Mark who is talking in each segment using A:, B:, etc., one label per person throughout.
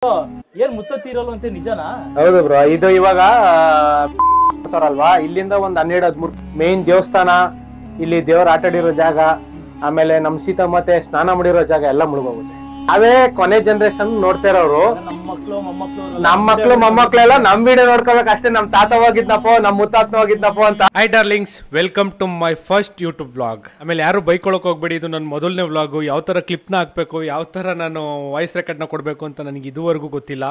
A: ಏನ್ ಮುತ್ತತ್ತಿ ಇರಲ್ಲ ಅಂತ ನಿಜನಾ?
B: ಹೌದು ಬ್ರೋ, ಇದು ಇವಾಗ ಅಲ್ವಾ, ಇಲ್ಲಿಂದ ಒಂದ್ 12-13 ಮೇನ್ ದೇವಸ್ಥಾನ, ಇಲ್ಲಿ ದೇವ್ರ ಆಟಾಡಿರೋ ಜಾಗ, ಆಮೇಲೆ ನಮ್ ಸೀತಮ್ಮತೆ ಸ್ನಾನ ಮಾಡಿರೋ ಜಾಗ ಎಲ್ಲ ಮುಳುಗೋಗುತ್ತೆ. ಅವೇ ಕೊನೆ ಜನರೇಷನ್ ನೋಡ್ತಾ ಇರೋರು. ನಮ್ ಮಕ್ಳು ಮೊಮ್ಮಕ್ಳೆಲ್ಲ ನಮ್ ವಿಡಿಯೋ ನೋಡ್ಕೋಬೇಕು ಅಷ್ಟೇ. ನಮ್ ತಾತ ಹೋಗಿದ್ನಪ್ಪೋ, ನಮ್ ಮುತ್ತಾತ ಹೋಗಿದ್ನಪ್ಪೋ ಅಂತ.
C: Hi darlings, welcome to my first YouTube vlog. ಆಮೇಲೆ ಯಾರು ಬೈಕೊಳಕ್ ಹೋಗ್ಬೇಡಿ, ಇದು ನನ್ನ ಮೊದಲನೇ ವ್ಲಾಗು. ಯಾವ ತರ ಕ್ಲಿಪ್ನ ಹಾಕ್ಬೇಕು, ಯಾವ ತರ ನಾನು ವಾಯ್ಸ್ ರೆಕಾರ್ಡ್ನ ಕೊಡಬೇಕು ಅಂತ ನನಗೆ ಇದುವರೆಗೂ ಗೊತ್ತಿಲ್ಲ.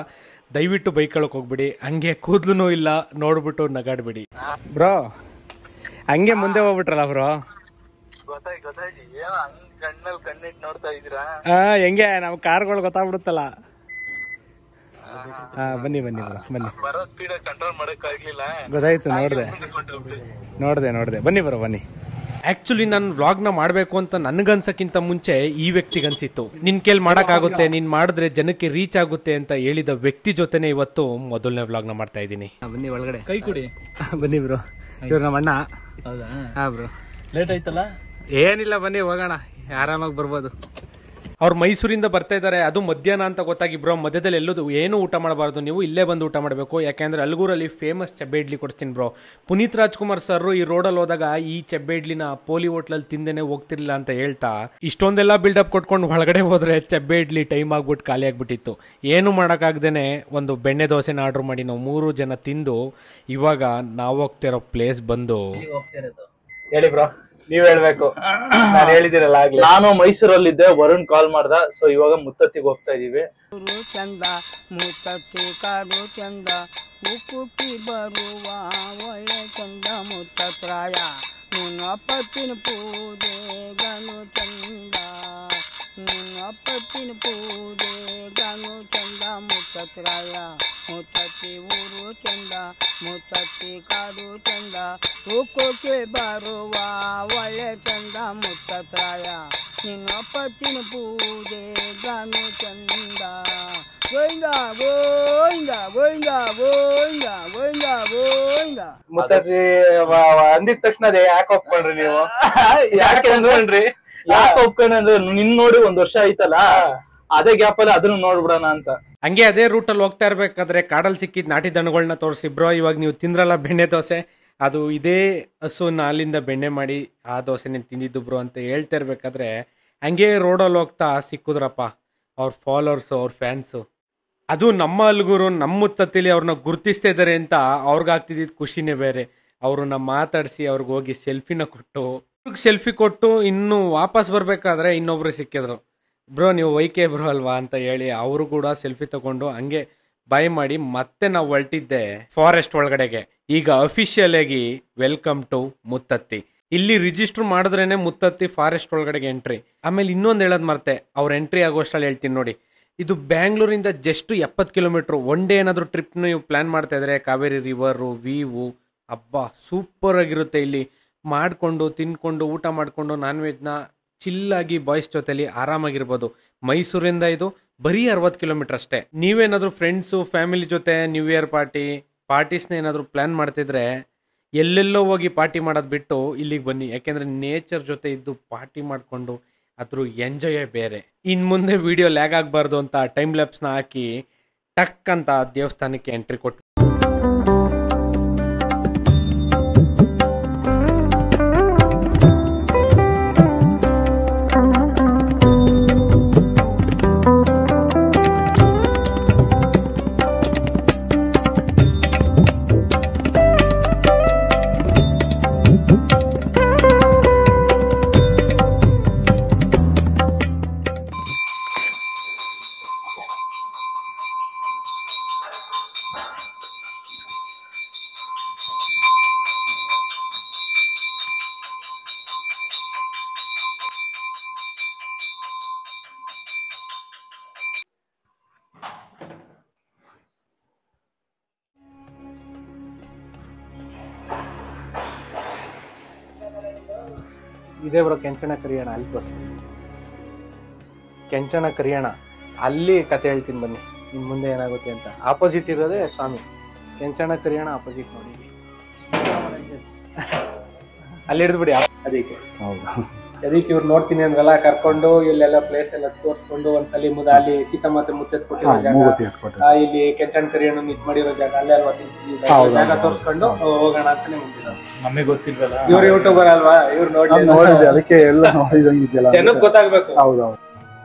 C: ದಯವಿಟ್ಟು ಬೈಕೊಳಕ್ ಹೋಗ್ಬಿಡಿ. ಹಂಗೆ ಕೂದ್ಲೂ ಇಲ್ಲ, ನೋಡ್ಬಿಟ್ಟು ನಗಾಡ್ಬಿಡಿ. ಬ್ರೋ ಹಂಗೆ ಮುಂದೆ ಹೋಗ್ಬಿಟ್ರಲ್ಲ ಬ್ರೋ. ಹೆಂಗೆ ನಮ್ ಕಾರ್ಗಳು ಗೊತ್ತಾಗ್ಬಿಡುತ್ತಲ್ಲ. ಬನ್ನಿ ಬನ್ನಿ ಬ್ರೋ, ಬನ್ನಿ. ಗೊತ್ತಾಯ್ತು, ನೋಡ್ದೆ ಬನ್ನಿ ಬ್ರೋ, ಬನ್ನಿ. ಆಕ್ಚುಲಿ ನಾನು ವ್ಲಾಗ್ ನ ಮಾಡ್ಬೇಕು ಅಂತ ನನ್ಗನ್ಸಕ್ಕಿಂತ ಮುಂಚೆ ಈ ವ್ಯಕ್ತಿಗನ್ಸಿತ್ತು. ನಿನ್ ಕೇಳಿ ಮಾಡಕ್ಕಾಗುತ್ತೆ, ನೀನ್ ಮಾಡಿದ್ರೆ ಜನಕ್ಕೆ ರೀಚ್ ಆಗುತ್ತೆ ಅಂತ ಹೇಳಿದ ವ್ಯಕ್ತಿ ಜೊತೆನೆ ಇವತ್ತು ಮೊದಲನೇ ವ್ಲಾಗ್ ನ ಮಾಡ್ತಾ ಇದ್ದೀನಿ. ಬನ್ನಿ ಒಳಗಡೆ
A: ಕೈ ಕೊಡಿ.
C: ಬನ್ನಿ ಬ್ರೋ, ಇವ್ರು ನಮ್ಮ ಅಣ್ಣ.
A: ಹೌದಾ?
C: ಹಾ ಬ್ರೋ,
A: ಲೇಟ್ ಆಯ್ತಲ್ಲ?
C: ಏನಿಲ್ಲ, ಬನ್ನಿ ಹೋಗೋಣ, ಆರಾಮಾಗಿ ಬರ್ಬೋದು. ಅವ್ರು ಮೈಸೂರಿಂದ ಬರ್ತಾ ಇದಾರೆ, ಅದು ಮಧ್ಯಾಹ್ನ ಅಂತ ಗೊತ್ತಾಗಿ ಬ್ರೋ. ಮಧ್ಯದಲ್ಲಿ ಎಲ್ಲದು ಏನು ಊಟ ಮಾಡಬಾರ್ದು, ನೀವು ಇಲ್ಲೇ ಬಂದು ಊಟ ಮಾಡಬೇಕು. ಯಾಕೆಂದ್ರೆ ಅಲ್ಗೂರಲ್ಲಿ ಫೇಮಸ್ ಚೆಬ್ಬೆ ಇಡ್ಲಿ ಕೊಡ್ತೀನಿ ಬ್ರೋ. ಪುನೀತ್ ರಾಜ್ಕುಮಾರ್ ಸರ್ ಈ ರೋಡಲ್ಲಿ ಹೋದಾಗ ಈ ಚೆಬ್ಬೆ ಇಡ್ಲಿನ ಪೋಲಿ ಹೋಟ್ಲಲ್ಲಿ ತಿಂದೇನೆ ಹೋಗ್ತಿರ್ಲಿಲ್ಲ ಅಂತ ಹೇಳ್ತಾ ಇಷ್ಟೊಂದೆಲ್ಲ ಬಿಲ್ಡಪ್ ಕೊಟ್ಕೊಂಡು ಒಳಗಡೆ ಹೋದ್ರೆ ಚೆಬ್ಬೆ ಇಡ್ಲಿ ಟೈಮ್ ಆಗ್ಬಿಟ್ಟು ಖಾಲಿ ಆಗ್ಬಿಟ್ಟಿತ್ತು. ಏನು ಮಾಡೋಕ್ಕಾಗ್ದೇನೆ ಒಂದು ಬೆಣ್ಣೆ ದೋಸೆನ ಆರ್ಡರ್ ಮಾಡಿ ನಾವು 3 ಜನ ತಿಂದು ಇವಾಗ ನಾವು ಹೋಗ್ತಿರೋ ಪ್ಲೇಸ್ ಬಂದು.
B: ಹೇಳಿ ಬ್ರೋ, ನೀವ್ ಹೇಳ್ಬೇಕು. ನಾನು ಹೇಳಿದಿರಲ್ಲ ಆಗ್ಲೇ.
A: ನಾನು ಮೈಸೂರಲ್ಲಿದ್ದೆ, ವರುಣ್ ಕಾಲ್ ಮಾಡ್ದ. ಸೊ ಇವಾಗ ಮುತ್ತತ್ತಿಗೆ ಹೋಗ್ತಾ ಇದೀವಿ.
D: ಚಂದ ಮುತ್ತತ್ತಿ ಕಾಡು ಚಂದ, ಉಕ್ಕುಕ್ಕಿ ಬರುವ ಒಳ್ಳೆ ಚಂದ ಮುತ್ತತ್ರಾಯ, ನಿನ್ನಪ್ಪತ್ತಿನ ಪೂಜೆಗನು ಚಂದ, ನಿನ್ನಪ್ಪತ್ತಿನ ಪೂಜೆಗನು ಚಂದ ಮುತ್ತತ್ರಾಯ. ಮುತ್ತತ್ತಿ ಊರು ಚಂದ, ಮುತ್ತತ್ತಿ ಕಾಡು ಚಂದ, ಉಕ್ಕುಕ್ಕಿ ಬರುವ ಒಳ್ಳೆ ಚಂದ ಮುತ್ತತ್ರಾಯ, ನಿನ್ನಪ್ಪತ್ತಿನ ಪೂಜೆಗನು ಚಂದ. ಗೋವಿಂದ ಗೋವಿಂದ ಗೋವಿಂದ ಗೋವಿಂದ ಗೋವಿಂದ ಗೋವಿಂದ.
B: ಮುತ್ತತ್ತಿ ಅಂದಿದ ತಕ್ಷಣ ಅದೇ ಯಾಕೆ ಒಪ್ಕೊಂಡ್ರಿ ನೀವು?
A: ಯಾಕೆ ಅನ್ಕೊಂಡ್ರಿ? ಯಾಕೆ ಒಪ್ಕೊಂಡ್ರೆ ನಿನ್ ನೋಡಿ 1 ವರ್ಷ ಆಯ್ತಲ್ಲ, ಅದೇ ಗ್ಯಾಪ್ ಅಲ್ಲಿ ಅದನ್ನು ನೋಡ್ಬಿಡೋಣ ಅಂತ.
C: ಹಂಗೆ ಅದೇ ರೂಟಲ್ಲಿ ಹೋಗ್ತಾ ಇರ್ಬೇಕಾದ್ರೆ ಕಾಡಲ್ಲಿ ಸಿಕ್ಕಿದ್ ನಾಟಿ ದನಗಳನ್ನ ತೋರಿಸಿ, ಬ್ರೋ ಇವಾಗ ನೀವು ತಿಂದ್ರಲ್ಲ ಬೆಣ್ಣೆ ದೋಸೆ, ಅದು ಇದೇ ಹಸುನ ಅಲ್ಲಿಂದ ಬೆಣ್ಣೆ ಮಾಡಿ ಆ ದೋಸೆನೇ ತಿಂದಿದ್ದು ಬ್ರೋ ಅಂತ ಹೇಳ್ತಾ ಇರ್ಬೇಕಾದ್ರೆ ಹಂಗೆ ರೋಡಲ್ಲಿ ಹೋಗ್ತಾ ಸಿಕ್ಕುದ್ರಪ್ಪ ಅವ್ರ ಫಾಲೋವರ್ಸು, ಅವ್ರ ಫ್ಯಾನ್ಸು. ಅದು ನಮ್ಮ ಅಲ್ಗೂರು, ನಮ್ಮ ಮುತ್ತತ್ತಿಲಿ ಅವ್ರನ್ನ ಗುರ್ತಿಸ್ತಾ ಇದ್ದಾರೆ ಅಂತ ಅವ್ರಿಗಾಗ್ತಿದ್ದ ಖುಷಿನೇ ಬೇರೆ. ಅವ್ರನ್ನ ಮಾತಾಡಿಸಿ ಅವ್ರಿಗೆ ಹೋಗಿ ಸೆಲ್ಫಿನ ಕೊಟ್ಟು, ಸೆಲ್ಫಿ ಕೊಟ್ಟು ಇನ್ನು ವಾಪಸ್ ಬರ್ಬೇಕಾದ್ರೆ ಇನ್ನೊಬ್ರು ಸಿಕ್ಕಿದ್ರು. ಬ್ರೋ ನೀವು ವೈಕೆ ಬ್ರೋ ಅಲ್ವಾ ಅಂತ ಹೇಳಿ ಅವರು ಕೂಡ ಸೆಲ್ಫಿ ತಗೊಂಡು ಹಂಗೆ ಬಾಯ್ ಮಾಡಿ ಮತ್ತೆ ನಾವು ಹೊರಟಿದ್ದೆ ಫಾರೆಸ್ಟ್ ಒಳಗಡೆಗೆ. ಈಗ ಅಫಿಷಿಯಲ್ ಆಗಿ ವೆಲ್ಕಮ್ ಟು ಮುತ್ತತ್ತಿ. ಇಲ್ಲಿ ರಿಜಿಸ್ಟರ್ ಮಾಡಿದ್ರೇನೆ ಮುತ್ತತ್ತಿ ಫಾರೆಸ್ಟ್ ಒಳಗಡೆಗೆ ಎಂಟ್ರಿ. ಆಮೇಲೆ ಇನ್ನೊಂದು ಹೇಳೋದ್ ಮರ್ತೆ, ಅವ್ರ ಎಂಟ್ರಿ ಆಗೋಷ್ಟರಲ್ಲಿ ಹೇಳ್ತೀನಿ ನೋಡಿ. ಇದು ಬ್ಯಾಂಗ್ಳೂರಿಂದ ಜಸ್ಟ್ 70 ಕಿಲೋಮೀಟರ್. ಒನ್ ಡೇ ಏನಾದ್ರು ಟ್ರಿಪ್ ನೀವು ಪ್ಲಾನ್ ಮಾಡ್ತಾ ಇದ್ರೆ ಕಾವೇರಿ ರಿವರು ವೀವು ಅಬ್ಬಾ ಸೂಪರ್ ಆಗಿರುತ್ತೆ. ಇಲ್ಲಿ ಮಾಡ್ಕೊಂಡು ತಿನ್ಕೊಂಡು ಊಟ ಮಾಡ್ಕೊಂಡು ನಾನ್ ವೆಜ್ನ ಚಿಲ್ಲಾಗಿ ಬಾಯ್ಸ್ ಜೊತೆಲಿ ಆರಾಮಾಗಿರ್ಬೋದು. ಮೈಸೂರಿಂದ ಇದು ಬರೀ 60 ಕಿಲೋಮೀಟರ್ ಅಷ್ಟೇ. ನೀವೇನಾದ್ರೂ ಫ್ರೆಂಡ್ಸು ಫ್ಯಾಮಿಲಿ ಜೊತೆ ನ್ಯೂ ಇಯರ್ ಪಾರ್ಟೀಸ್ನ ಏನಾದ್ರು ಪ್ಲಾನ್ ಮಾಡ್ತಿದ್ರೆ ಎಲ್ಲೆಲ್ಲೋ ಹೋಗಿ ಪಾರ್ಟಿ ಮಾಡೋದು ಬಿಟ್ಟು ಇಲ್ಲಿಗೆ ಬನ್ನಿ. ಯಾಕೆಂದ್ರೆ ನೇಚರ್ ಜೊತೆ ಇದ್ದು ಪಾರ್ಟಿ ಮಾಡ್ಕೊಂಡು ಅದ್ರ ಎಂಜಾಯೇ ಬೇರೆ. ಇನ್ ಮುಂದೆ ವಿಡಿಯೋ ಲ್ಯಾಗ್ ಆಗಬಾರ್ದು ಅಂತ ಟೈಮ್ ಲ್ಯಾಪ್ಸ್ನ ಹಾಕಿ ಟಕ್ ಅಂತ ದೇವಸ್ಥಾನಕ್ಕೆ ಎಂಟ್ರಿ ಕೊಟ್ಟು
B: ಇದೇ ಬ್ರೋ ಕೆಂಚನ ಕರಿಯಣ, ಅಲ್ಲಿ ತೋರಿಸ್ತೀನಿ. ಕೆಂಚನ ಕರಿಯಣ, ಅಲ್ಲಿ ಕತೆ ಹೇಳ್ತೀನಿ ಬನ್ನಿ. ಇನ್ ಮುಂದೆ ಏನಾಗುತ್ತೆ ಅಂತ. ಆಪೋಸಿಟ್ ಇರೋದೇ ಸ್ವಾಮಿ. ಕೆಂಚನ ಕರಿಯಣ ಆಪೋಸಿಟ್ ನೋಡಿ, ಅಲ್ಲಿ ಹಿಡಿದ್ಬಿಡಿ ಅದಕ್ಕೆ. ಹೌದು ಅದಕ್ಕೆ ಇವ್ರು ನೋಡ್ತೀನಿ ಅಂದ್ರಲ್ಲ, ಕರ್ಕೊಂಡು ಇಲ್ಲೆಲ್ಲ ಪ್ಲೇಸ್ ಎಲ್ಲ ತೋರಿಸ್ಕೊಂಡು ಒಂದ್ಸಲಿ ಅಲ್ಲಿ ಸೀತಮ್ಮತ್ತೆ ಮುತ್ತೆತ್ ಕೊಟ್ಟಿರೋ ಜಾಗ, ಇಲ್ಲಿ ಕೆಂಚಣ್ಣ ಕರಿಯಣ್ಣ ಇದ್ ಮಾಡಿರೋ ಜಾಗ, ಅಲ್ಲೇ ಅಲ್ವಾ ಜಾಗ ತೋರಿಸ್ಕೊಂಡು ಹೋಗೋಣ ಅಂತಾನೆ ಬಂದಿರೋ.
A: ನಮಗೆ ಗೊತ್ತಿಲ್ವಲ್ಲ,
B: ಇವ್ರು ಯೂಟ್ಯೂಬರ್ ಅಲ್ವಾ, ಇವ್ರು
E: ನೋಡಿದೆ ಅದಕ್ಕೆ ಎಲ್ಲ ನೋಡಿದಂಗಿದೆಯಲ್ಲ,
B: ಜನಕ್ಕೆ ಗೊತ್ತಾಗ್ಬೇಕು.
E: ಹೌದೌದು.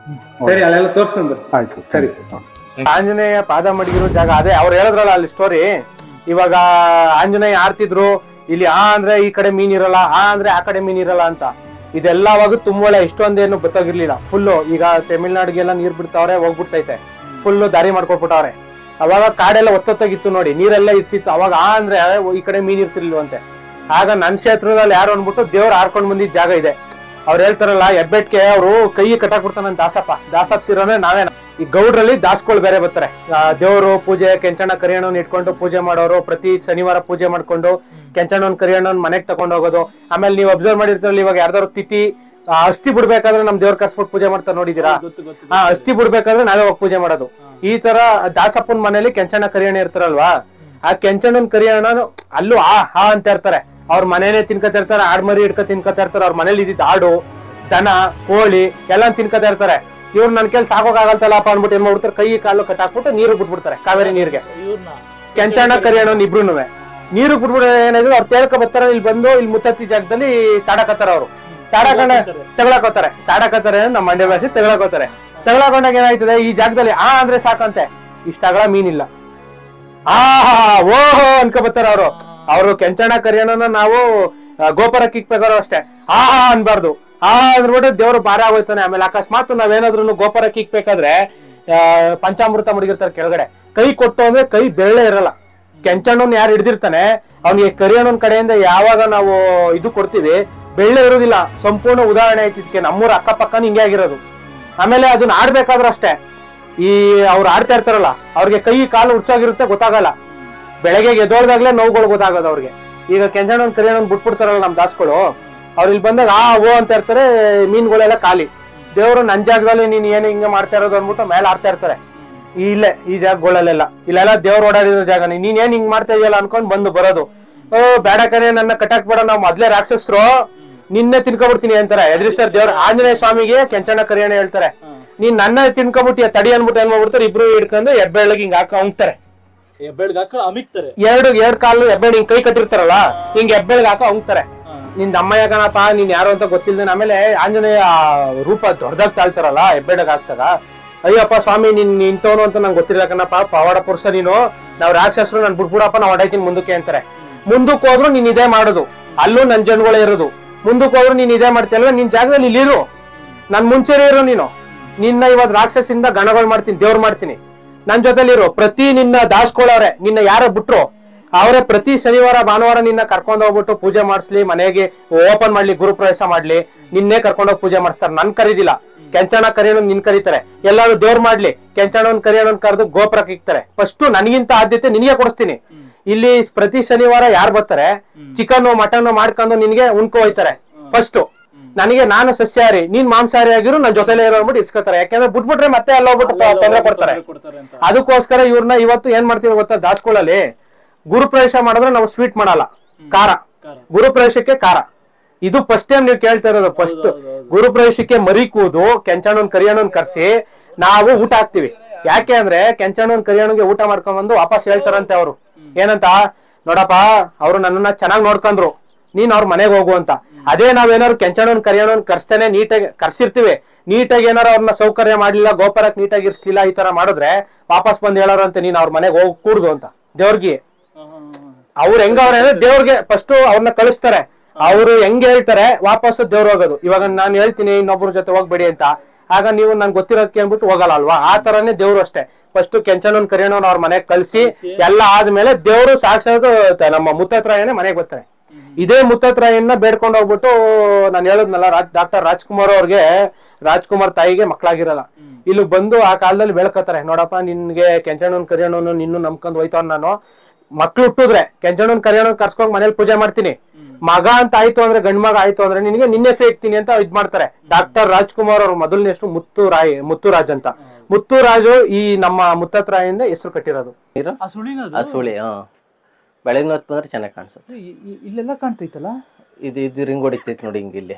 B: ಸರಿ, ಅಲ್ಲೆಲ್ಲ ತೋರ್ಸ್ಕೊಂಡು
E: ಆಯ್ತು,
B: ಸರಿ. ಆಂಜನೇಯ ಪಾದ ಮಡಗಿರೋ ಜಾಗ ಅದೇ ಅವ್ರು ಹೇಳಿದ್ರಲ್ಲ ಅಲ್ಲಿ ಸ್ಟೋರಿ. ಇವಾಗ ಆಂಜನೇಯ ಆಡ್ತಿದ್ರು, ಇಲ್ಲಿ ಆ ಅಂದ್ರೆ ಈ ಕಡೆ ಮೀನ್ ಇರಲ್ಲ, ಆ ಅಂದ್ರೆ ಆ ಕಡೆ ಮೀನ್ ಇರಲ್ಲ ಅಂತ. ಇದೆಲ್ಲ ಅವಾಗ ತುಂಬಳೆ ಇಷ್ಟೊಂದೇನು ಗೊತ್ತಾಗಿರ್ಲಿಲ್ಲ. ಫುಲ್ಲು ಈಗ ತಮಿಳ್ನಾಡಿಗೆಲ್ಲ ನೀರ್ ಬಿಡ್ತಾವ್ರೆ, ಹೋಗ್ಬಿಡ್ತೈತೆ, ಫುಲ್ಲು ದಾರಿ ಮಾಡ್ಕೊಟ್ಬಿಟ್ಟವ್ರೆ. ಅವಾಗ ಕಾಡೆಲ್ಲ ಒತ್ತೊತ್ತಾಗಿತ್ತು ನೋಡಿ, ನೀರೆಲ್ಲ ಇರ್ತಿತ್ತು. ಅವಾಗ ಆ ಅಂದ್ರೆ ಈ ಕಡೆ ಮೀನ್ ಇರ್ತಿರ್ಲಿಲ್ವಂತೆ. ಆಗ ನನ್ನ ಕ್ಷೇತ್ರದಲ್ಲಿ ಯಾರು ಅಂದ್ಬಿಟ್ಟು ದೇವ್ರು ಆಡ್ಕೊಂಡ್ ಬಂದಿದ್ ಜಾಗ ಇದೆ. ಅವ್ರು ಹೇಳ್ತಾರಲ್ಲ, ಹೆಬ್ಬೆಟ್ಗೆ ಅವರು ಕೈ ಕಟ್ಟಾಕ್ಬಿಡ್ತಾನಂತ ದಾಸಪ್ತಿರೋನೆ ನಾವೇ. ಈ ಗೌಡ್ರಲ್ಲಿ ದಾಸ್ಕೊಳ್ ಬೇರೆ ಬರ್ತಾರೆ. ದೇವ್ರು ಪೂಜೆ, ಕೆಂಚಣ್ಣ ಕರಿಯಣ್ಣನ್ ಇಟ್ಕೊಂಡು ಪೂಜೆ ಮಾಡೋರು, ಪ್ರತಿ ಶನಿವಾರ ಪೂಜೆ ಮಾಡ್ಕೊಂಡು ಕೆಂಚಣ್ಣನ್ ಕರಿಯಣ್ಣನ್ ಮನೆಗ್ ತಗೊಂಡ್ ಹೋಗೋದು. ಆಮೇಲೆ ನೀವು ಅಬ್ಸರ್ವ್ ಮಾಡಿರ್ತೀರಲ್ಲ, ಇವಾಗ ಯಾರ್ದಾರು ತಿಥಿ ಅಸ್ಥಿ ಬಿಡ್ಬೇಕಾದ್ರೆ ನಮ್ ದೇವ್ರ ಕರ್ಸ್ಬಿಟ್ಟು ಪೂಜೆ ಮಾಡ್ತಾರೆ ನೋಡಿದೀರಾ? ಅಸ್ಥಿ ಬಿಡ್ಬೇಕಾದ್ರೆ ನಾವೇ ಹೋಗಿ ಪೂಜೆ ಮಾಡೋದು. ಈ ತರ ದಾಸಪ್ಪನ ಮನೇಲಿ ಕೆಂಚಣ್ಣ ಕರಿಯಣ್ಣ ಇರ್ತಾರಲ್ವಾ, ಆ ಕೆಂಚಣ್ಣನ್ ಕರಿಯಣ್ಣನು ಅಲ್ಲೂ ಹಾ ಅಂತ ಇರ್ತಾರೆ. ಅವ್ರ ಮನೇನೆ ತಿನ್ಕೋತಾ ಇರ್ತಾರೆ, ಆಡ್ಮರಿ ಇಟ್ಕೊ ತಿನ್ಕೋತಾ ಇರ್ತಾರೆ. ಅವ್ರ ಮನೇಲಿ ಇದ್ದಿದ್ದ ಆಡು, ದನ, ಕೋಳಿ ಎಲ್ಲ ತಿನ್ಕೋತಾ ಇರ್ತಾರೆ. ಇವ್ರು ನನ್ ಕೇಳಿ ಸಾಕೋಕಾಗಲ್ತಲ್ಲಪ್ಪ ಅನ್ಬಿಟ್ಟು ಏನ್ ಮಾಡ್ಬಿಡ್ತಾರೆ, ಕೈ ಕಾಲು ಕಟ್ಟಾಕ್ಬಿಟ್ಟು ನೀರು ಬಿಟ್ಬಿಡ್ತಾರೆ, ಕಾವೇರಿ ನೀರ್ಗೆ. ಕೆಂಚಣ್ಣ ಕರಿಯಣ್ಣನ್ ಇಬ್ರುನುವೆ ನೀರು ಬಿಟ್ಬಿಟ್ಟು ಏನಾದ್ರು ಅವ್ರು ತೇಳ್ಕೊ ಬರ್ತಾರೆ. ಇಲ್ಲಿ ಬಂದು ಇಲ್ಲಿ ಮುತ್ತತ್ತಿ ಜಾಗದಲ್ಲಿ ತಾಡಕತ್ತಾರ. ಅವ್ರು ತಾಡಕತ್ತಾರೆ ನಮ್ಮ ಮಂಡ್ಯ ಭಾಷೆ ತೆಗಳಕೋತಾರೆ. ತೆಗಳಕೊಂಡಾಗ ಏನಾಯ್ತದೆ, ಈ ಜಾಗದಲ್ಲಿ ಆ ಅಂದ್ರೆ ಸಾಕಂತೆ, ಇಷ್ಟಾಗಳ ಮೀನಿಲ್ಲ, ಓಹೋ ಅನ್ಕೊ ಬರ್ತಾರ ಅವ್ರು. ಅವ್ರು ಕೆಂಚಣ್ಣ ಕರಿಯಣ್ಣನ ನಾವು ಗೋಪುರಕ್ಕೆ ಇಕ್ಬೇಕಾದ್ರು ಅಷ್ಟೇ ಅನ್ಬಾರ್ದು. ಅಂದ್ಬಿಟ್ಟು ದೇವ್ರು ಭಾರ ಆಗೋಯ್ತಾನೆ. ಆಮೇಲೆ ಅಕಸ್ಮಾತ್ ನಾವೇನಾದ್ರು ಗೋಪುರಕ್ಕೆ ಇಕ್ಬೇಕಾದ್ರೆ ಪಂಚಾಮೃತ ಮುಡಿಗಿರ್ತಾರೆ ಕೆಳಗಡೆ, ಕೈ ಕೊಟ್ಟು ಅಂದ್ರೆ ಕೈ ಬೆಳ್ಳೆ ಇರಲ್ಲ. ಕೆಂಚಣ್ಣನ್ ಯಾರು ಹಿಡ್ದಿರ್ತಾನೆ ಅವ್ನಿಗೆ ಕರಿಯಣ್ಣನ ಕಡೆಯಿಂದ ಯಾವಾಗ ನಾವು ಇದು ಕೊಡ್ತೀವಿ, ಬೆಳ್ಳೆ ಇರೋದಿಲ್ಲ. ಸಂಪೂರ್ಣ ಉದಾಹರಣೆ ಐತಿ ಇದಕ್ಕೆ, ನಮ್ಮೂರ ಅಕ್ಕಪಕ್ಕನ ಹಿಂಗೆ ಆಗಿರೋದು. ಆಮೇಲೆ ಅದನ್ನ ಆಡ್ಬೇಕಾದ್ರೂ ಅಷ್ಟೇ, ಈ ಅವ್ರು ಆಡ್ತಾ ಇರ್ತಾರಲ್ಲ, ಅವ್ರಿಗೆ ಕೈ ಕಾಲು ಉಚ್ಚಾಗಿರುತ್ತೆ, ಗೊತ್ತಾಗಲ್ಲ. ಬೆಳಗ್ಗೆ ಎದ್ದೋಳ್ದಾಗ್ಲೇ ನೋವುಗಳು ಗೊತ್ತಾಗೋದು ಅವ್ರಿಗೆ. ಈಗ ಕೆಂಚಣ್ಣನ್ ಕರಿಯಣ್ಣನ್ ಬಿಟ್ಬಿಡ್ತಾರಲ್ಲ ನಮ್ ದಾಸ್ಗಳು, ಅವ್ರು ಇಲ್ಲಿ ಬಂದಾಗ ಓ ಅಂತ ಇರ್ತಾರೆ, ಮೀನ್ಗಳೆಲ್ಲ ಖಾಲಿ. ದೇವ್ರು ನನ್ ಜಾಗದಲ್ಲಿ ನೀನ್ ಏನು ಹಿಂಗೆ ಮಾಡ್ತಾ ಇರೋದು ಅಂದ್ಬಿಟ್ಟು ಮೇಲೆ ಆಡ್ತಾ ಇರ್ತಾರೆ. ಇಲ್ಲೇ ಈ ಜಾಗಗಳೆಲ್ಲ ಇಲ್ಲೆಲ್ಲ ದೇವ್ರು ಓಡಾಡಿರೋ ಜಾಗ, ನೀನ್ ಏನ್ ಹಿಂಗ್ ಮಾಡ್ತಾ ಇದೆಯಲ್ಲ ಅನ್ಕೊಂಡ್ ಬಂದು ಬರೋದು. ಬೇಡ ಕರೆ, ನನ್ನ ಕಟ್ಟಾಕ್ ಬೇಡ, ನಾವ್ ಮೊದ್ಲೇ ರಾಕ್ಷಸರು, ನಿನ್ನೆ ತಿನ್ಕೊಬಿಡ್ತೀನಿ ಅಂತಾರೆ. ಎದುರಿಸ್ತಾರೆ ದೇವ್ರ ಆಂಜನೇಯ ಸ್ವಾಮಿಗೆ ಕೆಂಚಣ್ಣ ಕರಿಯಣ್ಣ ಹೇಳ್ತಾರೆ, ನೀನ್ ನನ್ನ ತಿನ್ಕೊಬಿಟ್ಟಿಯ ತಡಿ ಅನ್ಬಿಟ್ಟು ಏನ್ ಮಾಡ್ಬಿಡ್ತಾರೆ, ಇಬ್ರು ಹಿಡ್ಕೊಂಡು ಹೆಬ್ಬೆಳ್ಳಿಗೆ ಹಿಂಗ್ ಹಾಕ ಅಂತಾರೆ. ಎರಡು ಕಾಲು ಹೆಬ್ಬೆಳ್ಳಿ ಹಿಂಗ್ ಕೈ ಕಟ್ಟಿರ್ತಾರಲ್ಲ, ಹಿಂಗ್ ಹೆಬ್ಬೆಳ್ಳಿಗೆ ಹಾಕ ಅಂತಾರೆ. ನಿನ್ ಅಮ್ಮಯ್ಯ ಕಣಪ್ಪ, ನೀನ್ ಯಾರು ಅಂತ ಗೊತ್ತಿಲ್ದೇನೆ. ಆಮೇಲೆ ಆಂಜನೇಯ ರೂಪ ದೊಡ್ಡದಾಗ ತಾಳ್ತಾರಲ್ಲ ಹೆಬ್ಬೆಳ್ಳಿಗೆ ಹಾಕ್ತಾಗ, ಅಯ್ಯಪ್ಪ ಸ್ವಾಮಿ ನೀನ್ ನಿಂತವನು ಅಂತ ನಂಗೆ ಗೊತ್ತಿಲ್ಲ ಕಣಪ್ಪ, ಪವಾಡ ಪುರುಷ ನೀನು, ನಾವ್ ರಾಕ್ಷಸರು, ನನ್ ಬಿಟ್ಬಿಡಪ್ಪ, ನಾವ್ ಹೊಡೈತೀನಿ ಮುಂದಕ್ಕೆ ಅಂತಾರೆ. ಮುಂದಕ್ಕೆ ಹೋದ್ರು ನೀನ್ ಇದೇ ಮಾಡುದು, ಅಲ್ಲೂ ನನ್ ಜನಗಳೇ ಇರೋದು. ಮುಂದಕ್ಕೆ ಹೋದ್ರು ನೀನ್ ಇದೇ ಮಾಡ್ತೀಯಲ್ವ, ನಿನ್ ಜಾಗದಲ್ಲಿ ಇಲ್ಲಿರು, ನನ್ ಮುಂಚೆನೇ ಇರು. ನಿನ್ನ ಇವತ್ ರಾಕ್ಷಸಿಂದ ಗಣಗಳು ಮಾಡ್ತೀನಿ, ದೇವ್ರು ಮಾಡ್ತೀನಿ, ನನ್ ಜೊತೆಲಿರು. ಪ್ರತಿ ನಿನ್ನ ದಾಸ್ಕೊಳ್ಳೋರೆ, ನಿನ್ನ ಯಾರ ಬಿಟ್ರು ಅವರೇ ಪ್ರತಿ ಶನಿವಾರ ಭಾನುವಾರ ನಿನ್ನ ಕರ್ಕೊಂಡ್ ಹೋಗ್ಬಿಟ್ಟು ಪೂಜೆ ಮಾಡಿಸ್ಲಿ, ಮನೆಗೆ ಓಪನ್ ಮಾಡ್ಲಿ, ಗುರುಪ್ರವೇಶ ಮಾಡ್ಲಿ, ನಿನ್ನೆ ಕರ್ಕೊಂಡೋಗಿ ಪೂಜೆ ಮಾಡಿಸ್ತಾರೆ. ನನ್ ಕರೀದಿಲ್ಲ, ಕೆಂಚಣ್ಣ ಕರಿಯಣ್ಣನ್ ನಿನ್ ಕರೀತಾರೆ. ಎಲ್ಲಾರು ದೇವ್ರು ಮಾಡ್ಲಿ, ಕೆಂಚಣ್ಣನ್ ಕರಿಯಣ್ಣನ್ ಕರೆದು ಗೋಪುರಕ್ಕೆ ಇಕ್ತಾರೆ. ಫಸ್ಟ್ ನನಗಿಂತ ಆದ್ಯತೆ ನಿನಗೆ ಕೊಡಿಸ್ತೀನಿ. ಇಲ್ಲಿ ಪ್ರತಿ ಶನಿವಾರ ಯಾರು ಬರ್ತಾರೆ, ಚಿಕನ್ ಮಟನ್ ಮಾಡ್ಕೊಂಡು ನಿನ್ಗೆ ಉಣ್ಕೊ ಹೋಯ್ತಾರೆ. ಫಸ್ಟ್ ನನಗೆ, ನಾನು ಸಸ್ಯಾಹಾರಿ, ನೀನ್ ಮಾಂಸಾಹಾರಿ ಆಗಿರು, ನನ್ ಜೊತೆಲೇ ಇರೋ ಅಂದ್ಬಿಟ್ಟು ಇಸ್ಕೊತಾರೆ. ಯಾಕಂದ್ರೆ ಬಿಟ್ಬಿಟ್ರೆ ಮತ್ತೆ ಎಲ್ಲ ಹೋಗ್ಬಿಟ್ಟು ತೊಂದರೆ ಕೊಡ್ತಾರೆ. ಅದಕ್ಕೋಸ್ಕರ ಇವ್ರನ್ನ ಇವತ್ತು ಏನ್ ಮಾಡ್ತೀವಿ ಗೊತ್ತಾ, ದಾಸ್ಕೊಳ್ಳಲ್ಲಿ ಗುರುಪ್ರವೇಶ ಮಾಡಿದ್ರೆ ನಾವು ಸ್ವೀಟ್ ಮಾಡಲ್ಲ, ಖಾರ. ಗುರುಪ್ರವೇಶಕ್ಕೆ ಖಾರ. ಇದು ಫಸ್ಟ್ ಟೈಮ್ ನೀವು ಕೇಳ್ತಾ ಇರೋದು. ಫಸ್ಟ್ ಗುರುಪ್ರವೇಶಕ್ಕೆ ಮರಿ ಕೂದು ಕೆಂಚಣ್ಣನ್ ಕರಿಯಣ್ಣನ್ ಕರ್ಸಿ ನಾವು ಊಟ ಹಾಕ್ತಿವಿ. ಯಾಕೆ ಅಂದ್ರೆ ಕೆಂಚಣ್ಣನ್ ಕರಿಯಣ್ಣನ್ಗೆ ಊಟ ಮಾಡ್ಕೊಂಡ್ ಬಂದು ವಾಪಸ್ ಹೇಳ್ತಾರಂತೆ ಅವರು, ಏನಂತ, ನೋಡಪ್ಪ ಅವ್ರು ನನ್ನನ್ನ ಚೆನ್ನಾಗ್ ನೋಡ್ಕೊಂಡ್ರು, ನೀನ್ ಅವ್ರ ಮನೆಗೆ ಹೋಗು ಅಂತ. ಅದೇ ನಾವೇನಾದ್ರು ಕೆಂಚಣ್ಣನ್ ಕರಿಯಣ್ಣನ್ ಕರ್ಸ್ತೇನೆ ನೀಟಾಗಿ ಕರ್ಸಿರ್ತೀವಿ, ನೀಟಾಗಿ ಏನಾರು ಅವ್ರನ್ನ ಸೌಕರ್ಯ ಮಾಡ್ಲಿಲ್ಲ, ಗೋಪುರಕ್ಕೆ ನೀಟಾಗಿ ಇರ್ಸ್ಲಿಲ್ಲ, ಈ ತರ ಮಾಡಿದ್ರೆ ವಾಪಸ್ ಬಂದ್ ಹೇಳೋರಂತೆ ನೀನ್ ಅವ್ರ ಮನೆಗೆ ಹೋಗಿ ಕೂಡುದು ಅಂತ. ದೇವ್ರಿಗೆ ಅವ್ರು ಹೆಂಗವ್ರೆ ಅಂದ್ರೆ ದೇವ್ರಿಗೆ ಫಸ್ಟ್ ಅವ್ರನ್ನ ಕಳಿಸ್ತಾರೆ. ಅವ್ರು ಹೆಂಗ್ ಹೇಳ್ತಾರೆ ವಾಪಸ್ ದೇವ್ರು ಹೋಗೋದು. ಇವಾಗ ನಾನು ಹೇಳ್ತೀನಿ ಇನ್ನೊಬ್ರ ಜೊತೆ ಹೋಗ್ಬೇಡಿ ಅಂತ, ಆಗ ನೀವು ನನ್ಗೆ ಗೊತ್ತಿರೋದಕ್ಕೆ ಅಂದ್ಬಿಟ್ಟು ಹೋಗಲ್ಲ ಅಲ್ವಾ. ಆ ತರನೇ ದೇವ್ರು ಅಷ್ಟೇ. ಫಸ್ಟ್ ಕೆಂಚಣ್ಣನ್ ಕರಿಯಣ್ಣನ್ ಅವ್ರ ಮನೆಗೆ ಕಳ್ಸಿ ಎಲ್ಲ ಆದ್ಮೇಲೆ ದೇವ್ರು ಸಾಕ್ಷಾತ್ ನಮ್ಮ ಮುತ್ತತ್ರಾಯನೇ ಮನೆಗೆ ಬರ್ತಾರೆ. ಇದೇ ಮುತ್ತತ್ರಾಯನ್ನ ಬೇಡ್ಕೊಂಡು ಹೋಗ್ಬಿಟ್ಟು ನಾನು ಹೇಳದ್ನಲ್ಲ, ಡಾಕ್ಟರ್ ರಾಜ್ಕುಮಾರ್ ಅವ್ರಿಗೆ, ರಾಜ್ಕುಮಾರ್ ತಾಯಿಗೆ ಮಕ್ಳಾಗಿರಲ್ಲ. ಇಲ್ಲಿ ಬಂದು ಆ ಕಾಲದಲ್ಲಿ ಬೆಳ್ಕತ್ತಾರೆ, ನೋಡಪ್ಪ ನಿನ್ಗೆ ಕೆಂಚಣ್ಣನ್ ಕರಿಯಣ್ಣನು ನಿನ್ನೂ ನಂಬ್ಕೊಂಡ್ ಹೋಯ್ತವ್, ನಾನು ಮಕ್ಳು ಹುಟ್ಟಿದ್ರೆ ಕೆಂಚಣ್ಣನ್ ಕರಿಯಣ್ಣನ್ ಕರ್ಸ್ಕೊಂಡ್ ಮನೇಲಿ ಪೂಜೆ ಮಾಡ್ತೀನಿ, ಮಗ ಅಂತ ಆಯ್ತು ಅಂದ್ರೆ ಗಂಡ್ ಮಗ ಆಯ್ತು ಅಂದ್ರೆ ನಿನ್ಗೆ ನಿನ್ನೆ ಸೇಕ್ತೀನಿ ಅಂತ ಇದ್ ಮಾಡ್ತಾರೆ. ಡಾಕ್ಟರ್ ರಾಜ್ಕುಮಾರ್ ಅವ್ರ ಮೊದಲನೇ ಹೆಸರು ಮುತ್ತುರಾಜ್ ಅಂತ. ಮುತ್ತುರಾಜು ಈ ನಮ್ಮ ಮುತ್ತತ್ರಾಯಿಂದ ಹೆಸರು ಕಟ್ಟಿರೋದು.
F: ಬೆಳಗ್ಗೆ ಹೊತ್ತು ಬಂದ್ರೆ ಚೆನ್ನಾಗಿ ಕಾಣಿಸುತ್ತೆ.
A: ಇಲ್ಲೆಲ್ಲ ಕಾಣ್ತೈತಲ್ಲ,
F: ಇದು ರಿಂಗ್ ಹೊಡಿತೈತಿ ನೋಡಿ ಹಿಂಗ. ಇಲ್ಲಿ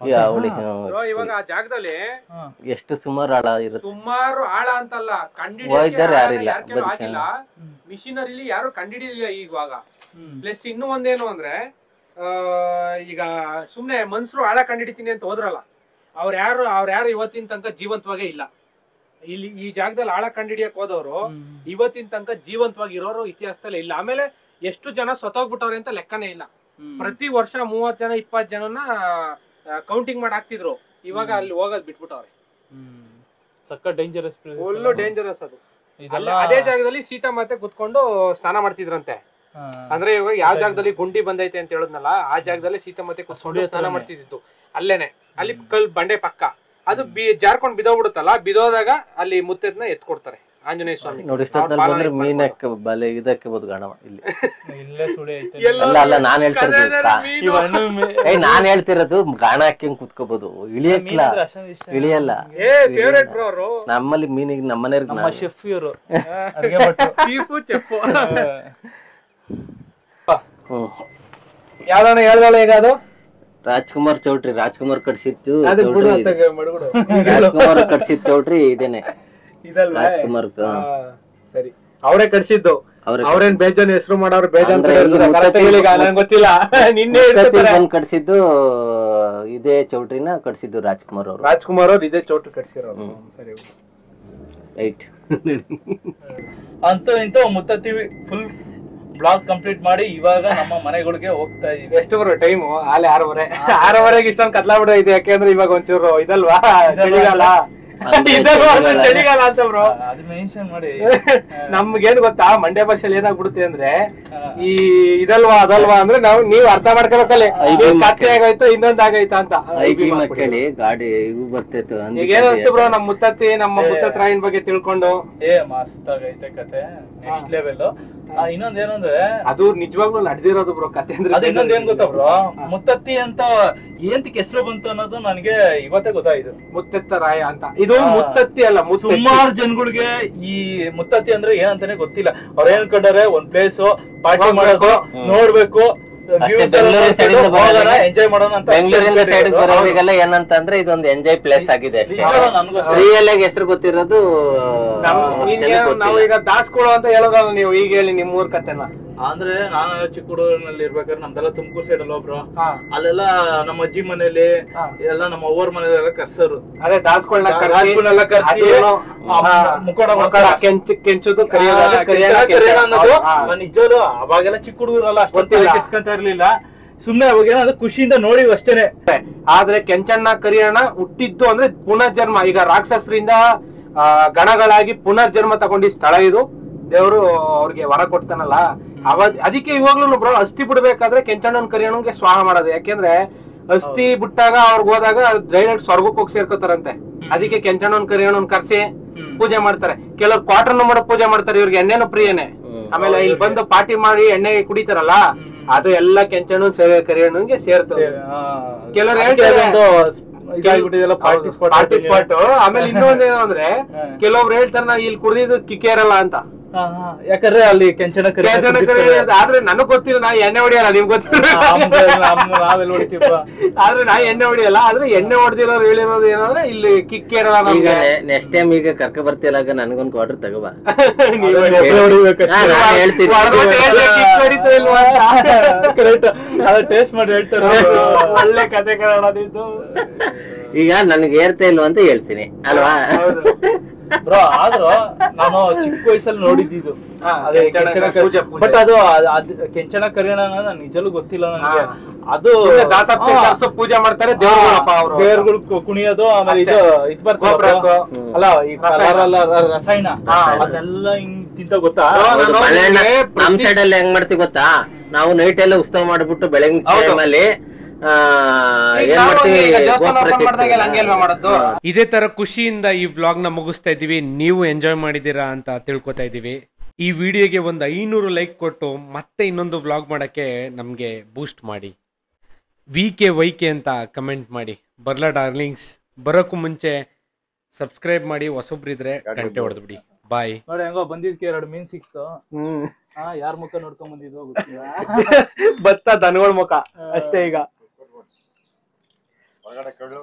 F: ಅವಳಿ
B: ಬ್ರೋ ಇವಾಗ ಆ ಜಾಗದಲ್ಲಿ
F: ಎಷ್ಟು ಸುಮಾರು ಆಳ ಇರುತ್ತೆ.
B: ಸುಮಾರು ಆಳ ಅಂತಲ್ಲ,
F: ಹೋಗಿದ್ದಾರೆ ಯಾರಿಲ್ಲ,
B: ಆಗಿಲ್ಲ, ಮಿಷಿನರಿಲಿ ಯಾರು ಕಂಡಿಡಿಲಿಲ್ಲ ಇವಾಗ. ಪ್ಲಸ್ ಇನ್ನೂ ಒಂದೇನು ಅಂದ್ರೆ ಈಗ ಸುಮ್ನೆ ಮನ್ಸರು ಆಳ ಕಂಡಿಡಿತೀನಿ ಅಂತ ಹೋದ್ರಲ್ಲ, ಅವ್ರ ಯಾರು ಇವತ್ತಿನ ತನಕ ಜೀವಂತವಾಗೇ ಇಲ್ಲ. ಇಲ್ಲಿ ಈ ಜಾಗದಲ್ಲಿ ಆಳ ಕಂಡಿಡಿಯಕ್ ಹೋದವರು ಇವತ್ತಿನ ತನಕ ಜೀವಂತವಾಗಿ ಇರೋರು ಇತಿಹಾಸದಲ್ಲೇ ಇಲ್ಲ. ಆಮೇಲೆ ಎಷ್ಟು ಜನ ಸತ್ತೋಗ್ಬಿಟ್ಟವ್ರೆ ಅಂತ ಲೆಕ್ಕನೇ ಇಲ್ಲ. ಪ್ರತಿ ವರ್ಷ 30 ಜನ 20 ಜನನ ಕೌಂಟಿಂಗ್ ಮಾಡಿ ಹಾಕ್ತಿದ್ರು. ಇವಾಗ ಅಲ್ಲಿ ಹೋಗೋದ್ ಬಿಟ್ಬಿಟ್ಟವ್ರೆ.
A: ಸಕ್ಕ ಡೇಂಜರಸ್,
B: ಫುಲ್ಲು ಡೇಂಜರಸ್ ಅದು. ಅದೇ ಜಾಗದಲ್ಲಿ ಸೀತಾ ಮಾತೆ ಕುತ್ಕೊಂಡು ಸ್ನಾನ ಮಾಡ್ತಿದ್ರಂತೆ. ಅಂದ್ರೆ ಇವಾಗ ಯಾವ ಜಾಗದಲ್ಲಿ ಗುಂಡಿ ಬಂದೈತೆ ಅಂತ ಹೇಳಿದ್ನಲ್ಲ, ಆ ಜಾಗದಲ್ಲಿ ಸೀತಾ ಮಾತೆ ಕುತ್ಕೊಂಡು ಸ್ನಾನ ಮಾಡ್ತಿದ್ದು ಅಲ್ಲೇನೆ. ಅಲ್ಲಿ ಕಲ್ ಬಂಡೆ ಪಕ್ಕ ಅದು ಜಾರ್ಕೊಂಡ್ ಬಿದೋಗ್ಬಿಡುತ್ತಲ್ಲ, ಬಿದೋದಾಗ ಅಲ್ಲಿ ಮುತ್ತದ್ನ ಎತ್ಕೊಡ್ತಾರೆ ಆಂಜನೇಯ ಸ್ವಾಮಿ.
F: ನೋಡಿ ಇಷ್ಟೊತ್ತಲ್ಲಿ ಬಂದ್ರೆ ಮೀನಕ್ಕೆ ಬಲೆ ಇದಕ್ಕೆ ಬೋದು ಗಾಣವ ಇಲ್ಲಿ.
A: ಇಲ್ಲೇ ಸುಳಿ ಐತೆ.
F: ಅಲ್ಲ ನಾನ್ ನಾನ್ ಹೇಳ್ತಿರೋದು ಗಾಣ ಹಾಕಿ ಕುತ್ಕೋಬಹುದು, ಇಳಿಯಕ್ಕಿಲ್ಲ, ಇಳಿಯಲ್ಲ. ನಮ್ಮಲ್ಲಿ ಮೀನಿಗೆ ನಮ್ಮನೆ
A: ಶೆಫ್ ಇವರು
B: ಯಾವ್ದಾನ ಹೇಳ್ದಲ್ಲ ಈಗ ಅದು
F: ರಾಜ್ಕುಮಾರ್ ಚೌಟ್ರಿ, ರಾಜ್ಕುಮಾರ್ ಕಟ್ಸಿತ್ತು ರಾಜ್ಕುಮಾರ್ ಕಟ್ಸಿದ್ ಚೌಟ್ರಿ ಇದೇನೆ. ರಾಜ್ಕುಮಾರ್
B: ಸರಿ, ಅವರೇ ಕಟ್ಸಿದ್ದು. ಅವ್ರೇನ್ ಬೇಜಾನ್ ಹೆಸರು ಮಾಡೋರು, ಬೇಜಾನ್ ಗೊತ್ತಿಲ್ಲ. ನಿನ್ನೆ
F: ಬಂದ್ ಕಟ್ಸಿದ್ದು ಇದೇ ಚೌಟ್ರಿನ ಕಟ್ಸಿದ್ದು ರಾಜ್ಕುಮಾರ್ ಅವರು.
B: ರಾಜ್ಕುಮಾರ್ ಅವ್ರು ಇದೇ ಚೌಟ್ರಿ ಕಟ್ಸಿರೋರು. ಸರಿ
F: ರೈಟ್.
A: ಅಂತೂ ಇಂತ ಮುತ್ತತ್ತಿ ಫುಲ್ ಬ್ಲಾಗ್ ಕಂಪ್ಲೀಟ್ ಮಾಡಿ ಇವಾಗ ನಮ್ಮ ಮನೆಗಳಿಗೆ ಹೋಗ್ತಾ ಇದೀವಿ.
B: ಎಷ್ಟು ಬರೋ ಟೈಮು? ಆಲೆ 6:30 ಇಷ್ಟೊಂದು ಕತ್ಲಾಬಿಡ ಇದೆ. ಯಾಕೆಂದ್ರೆ ಇವಾಗ ಒಂಚೂರು ಇದಲ್ವಾ, ಚಳಿಗಾಲ ಅಂತ ಬ್ರೋ.
A: ಅದು ಮೆನ್ಷನ್ ಮಾಡಿ.
B: ನಮ್ಗೇನ್ ಗೊತ್ತಾ, ಮಂಡ್ಯ ಭಾಷೆಯಲ್ಲಿ ಏನಾಗ್ಬಿಡುತ್ತೆ ಅಂದ್ರೆ, ಈ ಇದಲ್ವಾ ಅದಲ್ವಾ ಅಂದ್ರೆ ನೀವ್ ಅರ್ಥ ಮಾಡ್ಕೋಬೇಕಲ್ಲಿ, ಕತ್ತೆ ಆಗೋಯ್ತು ಇನ್ನೊಂದ್ ಆಗೋಯ್ತಾ ಅಂತ.
F: ಮಕ್ಕಳಿ ಗಾಡಿ ಇವು ಬರ್ತಿತ್ತು.
B: ಈಗ ಏನ್ ಅನ್ಸ್ತು ಬ್ರೋ ನಮ್ಮ ಮುತ್ತತ್ರಾಯನ್ ಬಗ್ಗೆ ತಿಳ್ಕೊಂಡು?
A: ಮಸ್ತ್ ಆಗೈತೆ ಕತೆ, ನೆಕ್ಸ್ಟ್ ಲೆವೆಲ್. ಇನ್ನೊಂದೇನು ಅಂದ್ರೆ
B: ಅದು ನಿಜವಾಗ್ಲೂ ನಡೆದಿರೋದು ಬ್ರೋ ಕತೆ. ಅಂದ್ರೆ
A: ಇನ್ನೊಂದ್ ಏನ್ ಗೊತ್ತಾ ಬ್ರೋ, ಮುತ್ತತ್ತಿ ಅಂತ ಏಂತಕ್ಕೆ ಹೆಸರು ಬಂತು ಅನ್ನೋದು ನನಗೆ ಇವತ್ತೇ ಗೊತ್ತಾಯ್ತು.
B: ಮುತ್ತರಾಯ ಅಂತ. ಇದು ಮುತ್ತತ್ತಿ ಅಲ್ಲ,
A: ಸುಮಾರು ಜನಗಳಿಗೆ ಈ ಮುತ್ತತ್ತಿ ಅಂದ್ರೆ ಏನಂತಾನೆ ಗೊತ್ತಿಲ್ಲ. ಅವ್ರ ಏನ್ ಕಂಡಾರೆ ಒಂದ್ ಪ್ಲೇಸ್ ಪಾರ್ಟಿ ಮಾಡಬೇಕು, ನೋಡ್ಬೇಕು, ಎಂಜಾಯ್ ಮಾಡೋಣ ಅಂತ.
F: ಬೆಂಗಳೂರಿಂದ ಸೈಡ್ ಬರೋರಿಗೆಲ್ಲ ಏನಂತಂದ್ರೆ ಇದೊಂದು ಎಂಜಾಯ್ ಪ್ಲೇಸ್ ಆಗಿದೆ ಅಷ್ಟೇ. ರಿಯಲ್ ಆಗಿ ಹೆಸರು ಗೊತ್ತಿರೋದು
B: ನಾವು ಈಗ ದಾಸ್ಕೊಳು ಅಂತ ಹೇಳೋದಲ್ಲ. ನೀವು ಈಗ ಹೇಳಿ ನಿಮ್ಮ ಊರ್ ಕತೆನ.
A: ಅಂದ್ರೆ ನಾನು ಚಿಕ್ಕ ಹುಡುಗನಲ್ಲಿ ಇರ್ಬೇಕಾದ್ರೆ ನಮ್ದೆಲ್ಲ ತುಮಕೂರು ಸೈಡ್ ಅಲ್ಲ ಒಬ್ರು, ಅಲ್ಲೆಲ್ಲ ನಮ್ಮ ಅಜ್ಜಿ ಮನೇಲಿ ಎಲ್ಲ ನಮ್ಮ ಅವ್ರ ಮನೇಲೆಲ್ಲ ಕರ್ಸೋರು.
B: ಅದೇ ದಾಸ್ಕೊಳ್ನ ಕರ್ಸಿ ಕೆಂಚುದು
A: ನಿಜವೂ ಅವಾಗೆಲ್ಲ ಚಿಕ್ಕ ಹುಡುಗರಲ್ಲ ಅಷ್ಟೊಂದು ಕೆಡ್ಸ್ಕೊಂತ ಇರ್ಲಿಲ್ಲ. ಸುಮ್ನೆ ಅವಾಗ ಏನಾದ್ರು ಖುಷಿಯಿಂದ ನೋಡಿ ಅಷ್ಟೇನೆ.
B: ಆದ್ರೆ ಕೆಂಚಣ್ಣ ಕರಿಯಣ್ಣ ಹುಟ್ಟಿದ್ದು ಅಂದ್ರೆ ಪುನರ್ಜನ್ಮ. ಈಗ ರಾಕ್ಷಸರಿಂದ ಗಣಗಳಾಗಿ ಪುನರ್ಜನ್ಮ ತಗೊಂಡಿ ಸ್ಥಳ ಇದು. ದೇವರು ಅವ್ರಿಗೆ ವರ ಕೊಡ್ತಾನಲ್ಲ, ಅದಕ್ಕೆ ಇವಾಗ್ಲೂ ಬ್ರೋ ಅಸ್ಥಿ ಬಿಡ್ಬೇಕಾದ್ರೆ ಕೆಂಚಣ್ಣನ್ ಕರಿಯಣ್ಣನ್ಗೆ ಸ್ವಾಹ ಮಾಡೋದು. ಯಾಕೆಂದ್ರೆ ಅಸ್ಥಿ ಬಿಟ್ಟಾಗ ಅವ್ರಿಗೆ ಹೋದಾಗ ಡೈರೆಕ್ಟ್ ಸ್ವರ್ಗಕ್ಕೆ ಹೋಗಿ ಸೇರ್ಕೋತಾರಂತೆ. ಅದಕ್ಕೆ ಕೆಂಚಣ್ಣನ್ ಕರಿಯಣ್ಣನ್ ಕರ್ಸಿ ಪೂಜೆ ಮಾಡ್ತಾರೆ. ಕೆಲವ್ರು ಕ್ವಾರ್ಟರ್ ಮಾಡಕ್ ಪೂಜೆ ಮಾಡ್ತಾರೆ. ಇವ್ರಿಗೆ ಎಣ್ಣೆನೂ ಪ್ರಿಯನೇ. ಆಮೇಲೆ ಇಲ್ಲಿ ಬಂದು ಪಾರ್ಟಿ ಮಾಡಿ ಎಣ್ಣೆ ಕುಡಿತಾರಲ್ಲ, ಅದು ಎಲ್ಲ ಕೆಂಚಣ್ಣನ್ ಕರಿಯಣ್ಣನ್ಗೆ ಸೇರ್ತದೆ. ಕೆಲವ್ರು ಹೇಳ್ತಾರೆ ಪಾರ್ಟಿ ಸ್ಪಾಟ್. ಆಮೇಲೆ ಇನ್ನೊಂದೇನು ಅಂದ್ರೆ ಕೆಲವ್ರು ಹೇಳ್ತಾರೆ ನಾ ಇಲ್ಲಿ ಕುಡಿದಿದ್ದು ಕಿಕ್ಕೇರಲ್ಲ ಅಂತ.
A: ಯಾಕಂದ್ರೆ ಅಲ್ಲಿ ಕೆಂಚನ
B: ಆದ್ರೆ ನನಗ್ ಗೊತ್ತಿಲ್ಲ, ನಾ ಎಣ್ಣೆ ಹೊಡಿಯಲ್ಲ. ನಿಮ್ಗೆ ಗೊತ್ತಿಲ್ಲ,
A: ನಾವೆಲ್ಲ ಹೊಡಿತೀವ.
B: ಆದ್ರೆ ನಾ ಎಣ್ಣೆ ಹೊಡಿಯಲ್ಲ. ಆದ್ರೆ ಎಣ್ಣೆ ಹೊಡೆದಿರೋರು ಹೇಳಿರೋದು ಏನಂದ್ರೆ ಇಲ್ಲಿ ಕಿಕ್ಕೇರಲ್ಲ.
F: ನೆಕ್ಸ್ಟ್ ಟೈಮ್ ಈಗ ಕರ್ಕ ಬರ್ತಿಲ್ಲ, ನನ್ಗೊಂದ್ ಕ್ವಾರ್ಟರ್ ತಗೋಬಾ.
A: ಟೇಸ್ಟ್ ಮಾಡಿ ಹೇಳ್ತಾರೆ.
B: ಒಳ್ಳೆ ಕತೆ ಕೇಳೋದಿದ್ದು.
F: ಈಗ ನನ್ಗೆ ಏರ್ತಾ ಇಲ್ವ ಅಂತ ಹೇಳ್ತೀನಿ ಅಲ್ವಾ
A: ಬ್ರೋ. ಆದ್ರೂ ನಾನು ಚಿಕ್ಕ ವಯಸ್ಸಲ್ಲಿ ನೋಡಿದ್ದು ಬಟ್ ಅದು ಕೆಂಚನ ಕರಿಯಣ ನಿಜಲ್ಲೂ ಗೊತ್ತಿಲ್ಲ ನನಗೆ. ಅದು
B: ಪೂಜೆ ಮಾಡ್ತಾರೆ,
A: ದೇವ್ರುಗಳು ಕುಣಿಯೋದು. ಆಮೇಲೆ ಇದು ಬರ್ತದೆ ಅಲ್ಲ, ಈ ರಸಾಯನ ಅದೆಲ್ಲ ಹಿಂಗ್ ತಿಂತ ಗೊತ್ತಾ.
F: ನಮ್ ಸೈಡ್ ಅಲ್ಲಿ ಹೆಂಗ್ ಮಾಡ್ತೀವಿ ಗೊತ್ತಾ, ನಾವು ನೈಟ್ ಎಲ್ಲ ಉತ್ಸವ ಮಾಡ್ಬಿಟ್ಟು ಬೆಳಗಿನ ಟೈಮಲ್ಲಿ
C: ಇದೇ ತರ ಖುಷಿಯಿಂದ ಈ ವ್ಲಾಗ್ ನ ಮುಗಿಸ್ತಾ ಇದೀವಿ. ನೀವು ಎಂಜಾಯ್ ಮಾಡಿದೀರಾ ಅಂತ ತಿಳ್ಕೊತಾ ಇದೀವಿ. ಈ ವಿಡಿಯೋಗೆ ಒಂದು 500 ಲೈಕ್ ಕೊಟ್ಟು ಮತ್ತೆ ಇನ್ನೊಂದು ವ್ಲಾಗ್ ಮಾಡಕ್ಕೆ ನಮ್ಗೆ ಬೂಸ್ಟ್ ಮಾಡಿ. VK ಅಂತ ಕಮೆಂಟ್ ಮಾಡಿ. ಬರ್ಲಾ ಡಾರ್ಲಿಂಗ್ಸ್, ಬರೋಕ್ಕೂ ಮುಂಚೆ ಸಬ್ಸ್ಕ್ರೈಬ್ ಮಾಡಿ. ಹೊಸೊಬ್ರಿದ್ರೆ ಗಂಟೆ ಹೊಡೆದ್ಬಿಡಿ. ಬಾಯ್.
A: ನೋಡಿ ಹೆಂಗೋ ಬಂದಿದ್ಕೆ 2 ಮೀನ್ ಸಿಕ್ತು. ಯಾರ ಮುಖ ನೋಡ್ಕೊಂಡ್ ಬಂದಿದ್ವೋ ಗೊತ್ತಿಲ್ಲ.
B: ಬತ್ತ ದನಗಳ ಮುಖ ಅಷ್ಟೇ. ಈಗ
G: ಹೊರಗಡೆ ಕಳ್ಳು